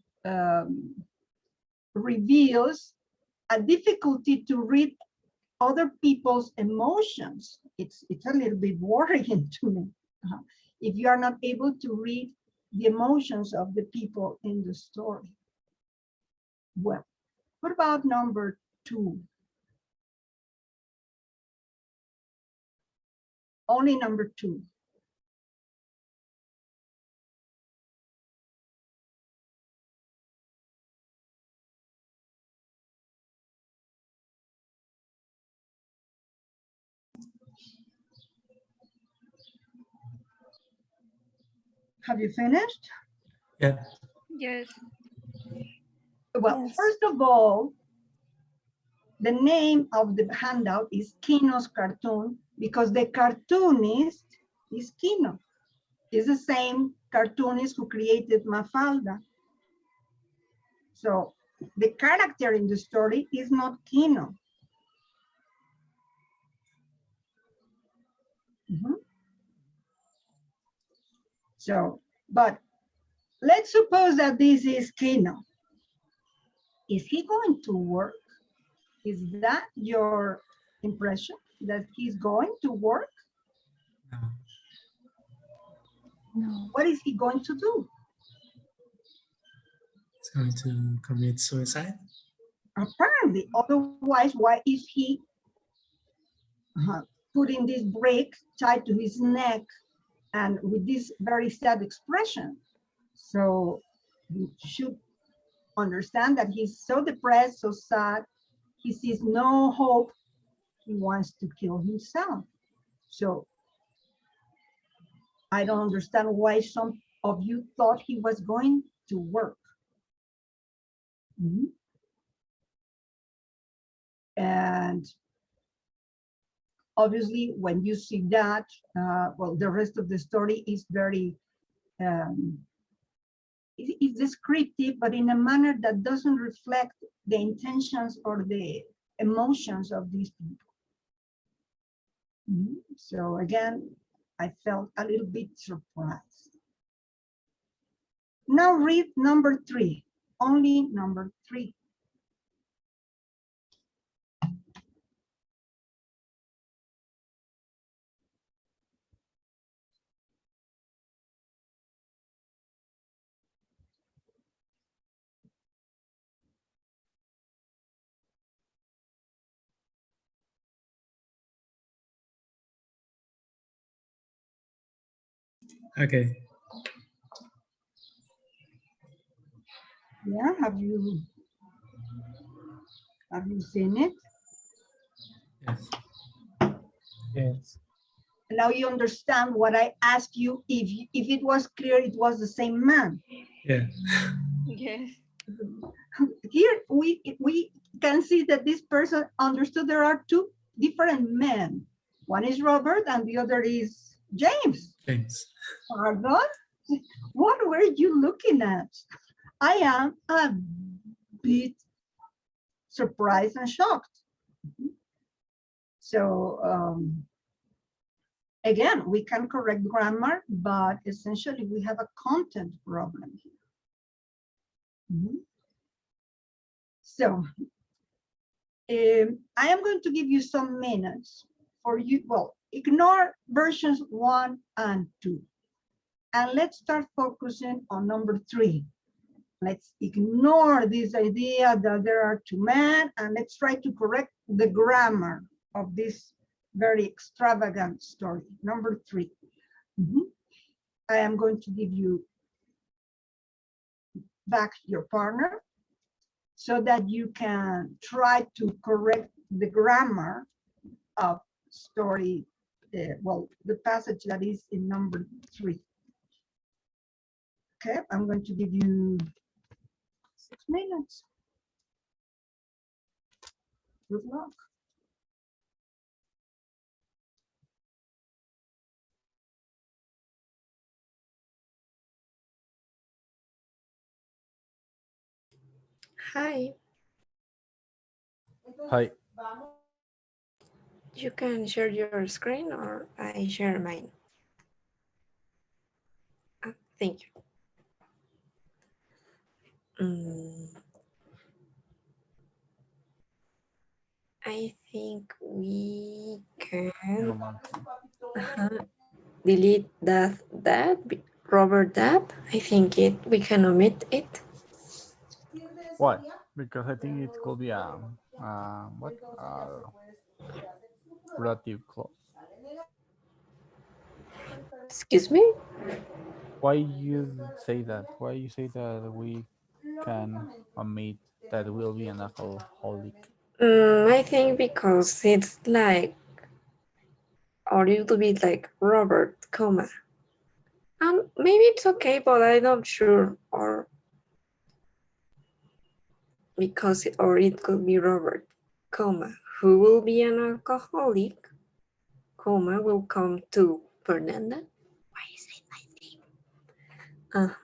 A: reveals a difficulty to read other people's emotions. It's a little bit worrying to me. If you are not able to read the emotions of the people in the story. Well, what about number 2? Only number 2. Have you finished?
F: Yeah.
K: Yes.
A: Well,
J: Yes.
A: first of all, the name of the handout is Kino's cartoon because the cartoonist is Kino. It's the same cartoonist who created Mafalda. So the character in the story is not Kino. So, but let's suppose that this is Kino. Is he going to work? Is that your impression, that he's going to work?
F: No.
K: No.
A: What is he going to do?
F: He's going to commit suicide.
A: Apparently, otherwise, why is he putting this brick tied to his neck and with this very sad expression? So you should understand that he's so depressed, so sad, he sees no hope, he wants to kill himself. So I don't understand why some of you thought he was going to work. And obviously, when you see that, well, the rest of the story is very, it's descriptive, but in a manner that doesn't reflect the intentions or the emotions of these people. So again, I felt a little bit surprised. Now read number 3, only number 3.
F: Okay.
A: Yeah, have you seen it?
F: Yes.
D: Yes.
A: Now you understand what I asked you. If it was clear, it was the same man.
F: Yeah.
B: Yes.
A: Here we can see that this person understood there are 2 different men. One is Robert and the other is James.
F: James.
A: Pardon? What were you looking at? I am a bit surprised and shocked. So again, we can correct grammar, but essentially we have a content problem here. So I am going to give you some minutes for you. Well, ignore versions 1 and 2. And let's start focusing on number 3. Let's ignore this idea that there are 2 men, and let's try to correct the grammar of this very extravagant story. Number 3. I am going to give you back your partner so that you can try to correct the grammar of story, well, the passage that is in number 3. Okay, I'm going to give you 6 minutes. Good luck.
B: Hi.
M: Hi.
B: You can share your screen or I share mine. Thank you. I think we can delete that Robert Dapp. I think we can omit it.
M: Why? Because I think it could be a what? Relative clause.
B: Excuse me?
M: Why you say that? Why you say that we can omit that will be an alcoholic?
B: I think because it's like, or it will be like Robert, comma. Maybe it's okay, but I'm not sure. Or because, or it could be Robert, comma, who will be an alcoholic, comma, will come to Fernanda. Why is it my name?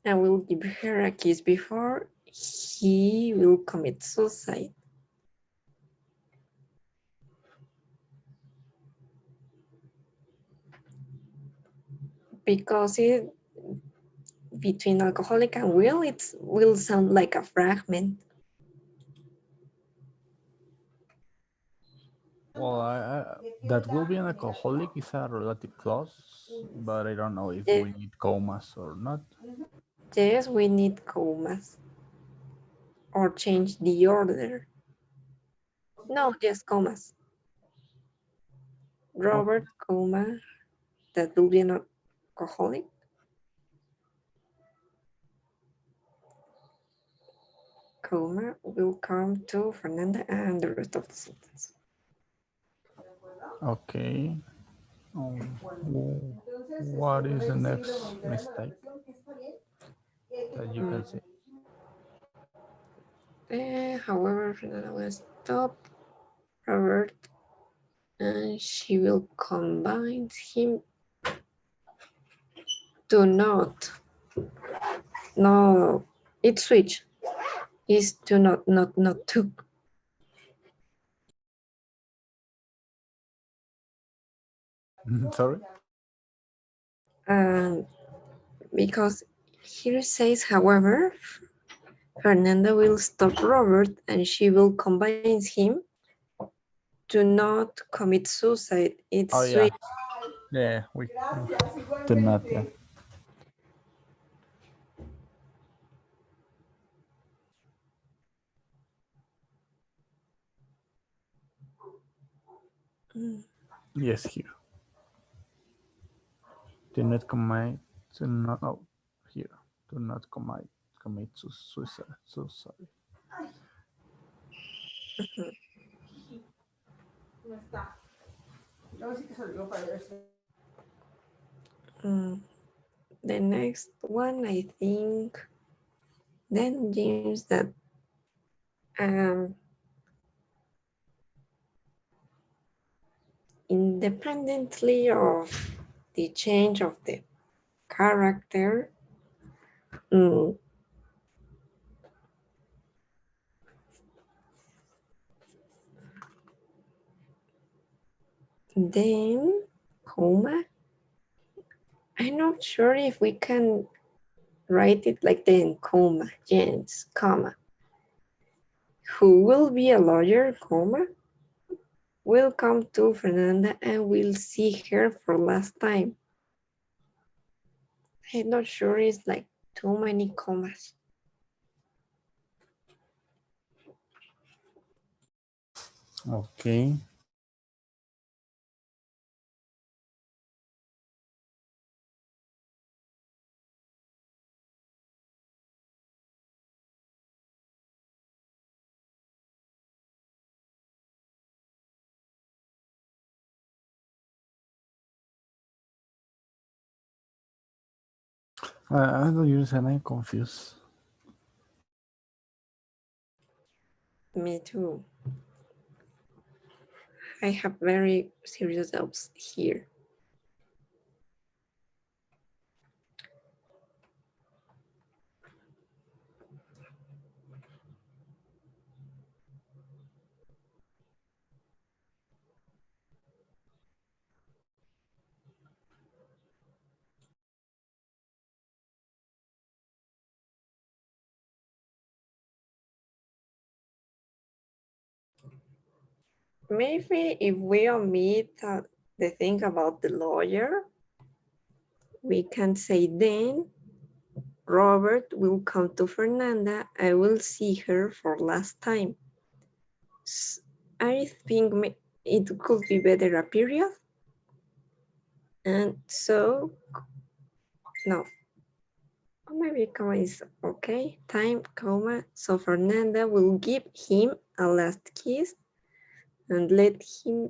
B: I will give her a kiss before he will commit suicide. Because it between alcoholic and will, it will sound like a fragment.
M: Well, that will be an alcoholic is a relative clause, but I don't know if
B: Yeah.
M: we need commas or not.
B: Yes, we need commas. Or change the order. No, just commas. Robert, comma, that will be an alcoholic. Comma will come to Fernanda and the rest of the sentence.
M: Okay. What is the next mistake that you can say?
B: However, Fernanda will stop Robert and she will combine him to not. No, it's switch. Is to not to.
M: Sorry?
B: Because here it says, however, Fernanda will stop Robert and she will convince him to not commit suicide. It's
M: Oh, yeah.
B: sweet.
M: Yeah, we did not, yeah.
B: Mm.
M: Yes, here. Do not commit, do not, oh, here. Do not commit suicide. So sorry.
B: The next one, I think, then James, that independently of the change of the character, then comma. I'm not sure if we can write it like then comma, James, comma. Who will be a lawyer, comma, will come to Fernanda and will see her for last time. I'm not sure it's like too many commas.
M: Okay. I don't use and I'm confused.
B: Me too. I have very serious doubts here. Maybe if we omit the thing about the lawyer, we can say then Robert will come to Fernanda. I will see her for last time. I think it could be better a period. And so, no. Or maybe comma is okay. Time, comma. So Fernanda will give him a last kiss and let him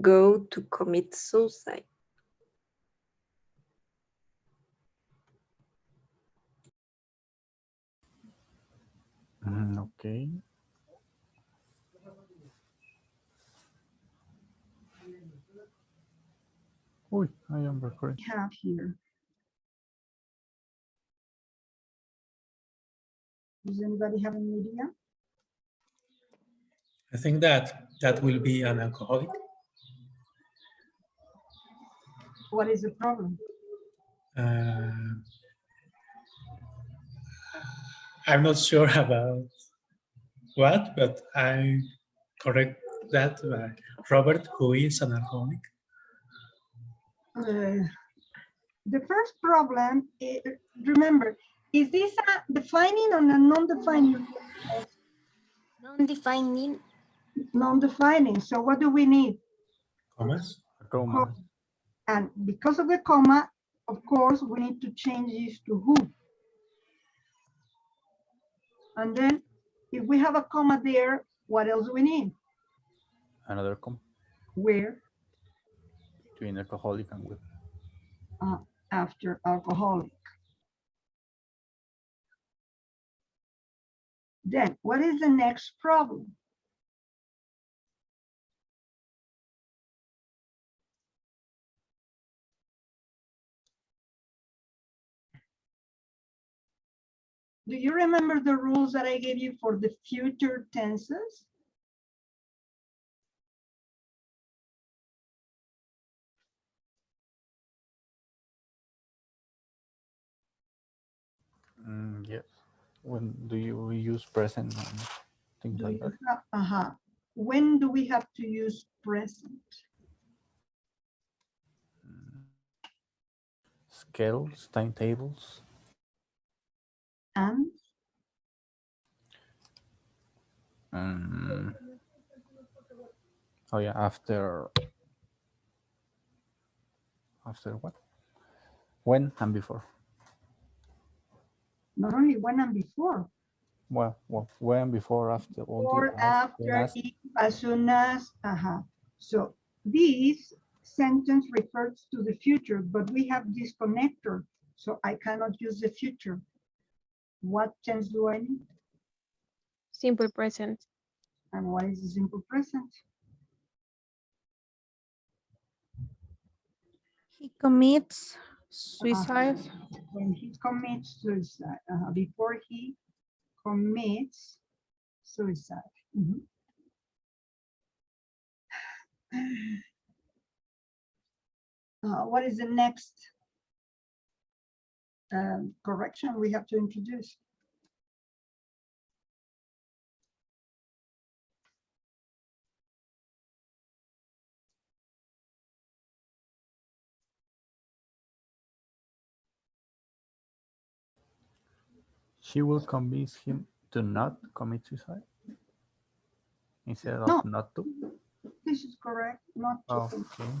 B: go to commit suicide.
M: Okay. Oh, I am recording.
A: Have here. Does anybody have an idea?
F: I think that will be an alcoholic.
A: What is the problem?
F: I'm not sure about what, but I correct that by Robert, who is an alcoholic.
A: The first problem, remember, is this a defining or a non-defining?
K: Non-defining.
A: Non-defining. So what do we need?
F: Commas.
M: Comma.
A: And because of the comma, of course, we need to change this to who. And then if we have a comma there, what else do we need?
M: Another comma.
A: Where?
M: Between alcoholic and with.
A: After alcoholic. Then what is the next problem? Do you remember the rules that I gave you for the future tenses?
M: Yes. When do you use present and things
A: Do
M: like
A: you
M: that?
A: have, when do we have to use present?
M: Schedules, timetables.
A: And
M: Oh yeah, after what? When and before.
A: not only when and before.
M: Well, when, before, after,
A: Or
M: until, as, soon
A: after,
M: as.
A: as soon as. So this sentence refers to the future, but we have this connector, so I cannot use the future. What tense do I need?
G: Simple present.
A: And what is the simple present?
I: He commits suicide.
A: When he commits suicide, before he commits suicide. Mhm. What is the next correction we have to introduce?
M: She will convince him to not commit suicide instead of
A: No.
M: not to.
A: This is correct, not to.
M: Okay.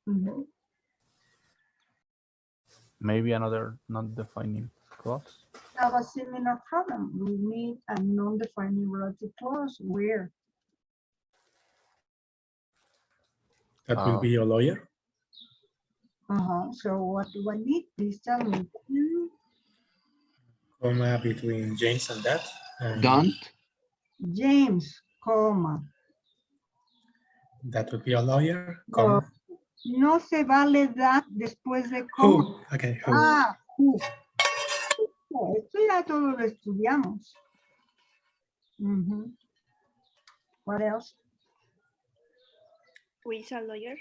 A: Mhm.
M: Maybe another non-defining clause.
A: Have a similar problem. We need a non-defining relative clause where
F: That will be a lawyer.
A: So what do I need? Please tell me.
F: Comma between James and that. And
L: Don't.
A: James, comma.
F: that would be a lawyer.
A: No,
F: Comma.
A: no se vale that después de comma.
F: Who? Okay, who?
A: Who. Esto ya todo lo estudiamos. What else?
E: Who is a lawyer?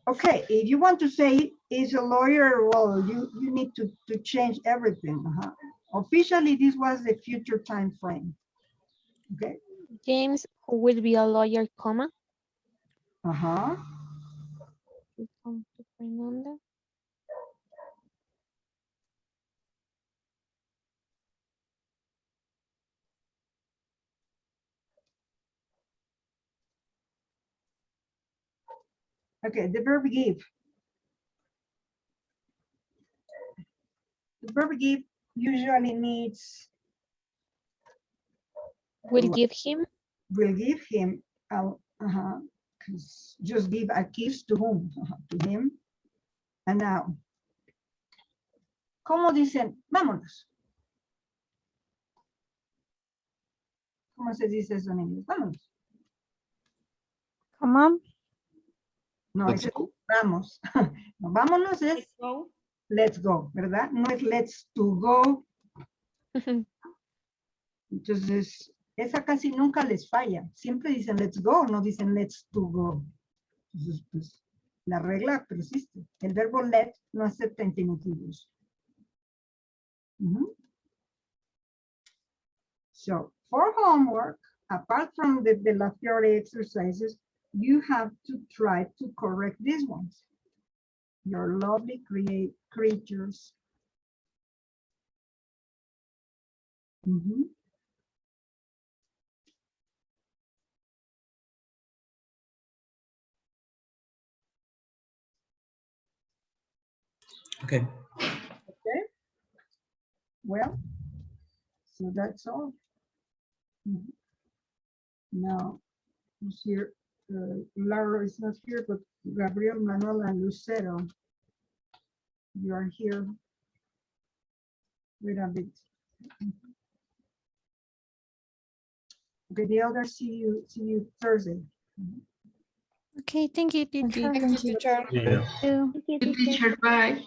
A: Okay, if you want to say is a lawyer, well, you need to change everything. Officially, this was the future time frame. Okay.
G: James, who will be a lawyer, comma. We come to Fernanda.
A: Okay, the verb give. The verb give usually needs
G: Will give him.
A: Will give him. Just give a kiss to whom? To him. And now, ¿cómo dicen? Vámonos. ¿Cómo se dice eso en inglés? Vámonos.
I: Come on.
A: No,
L: Let's
A: es
L: go.
A: vamos. No, vámonos es
E: Let's go.
A: let's go, ¿verdad? No es let's to go. Entonces, esa casi nunca les falla. Siempre dicen let's go, no dicen let's to go. Entonces, pues, la regla persiste. El verbo let no acepta infinitivos. So, for homework, apart from the La Fiore exercises, you have to try to correct these ones. Your lovely creatures.
F: Okay.
A: Okay. Well, so that's all. Now, who's here? Laura is not here, but Gabriel, Manuel, and Lucero, you are here. Wait a bit. Okay, the others see you Thursday.
I: Okay, thank you, teacher.
H: Thank you, teacher.
F: Yeah.
I: Thank you.
E: Thank you, teacher.
K: Bye.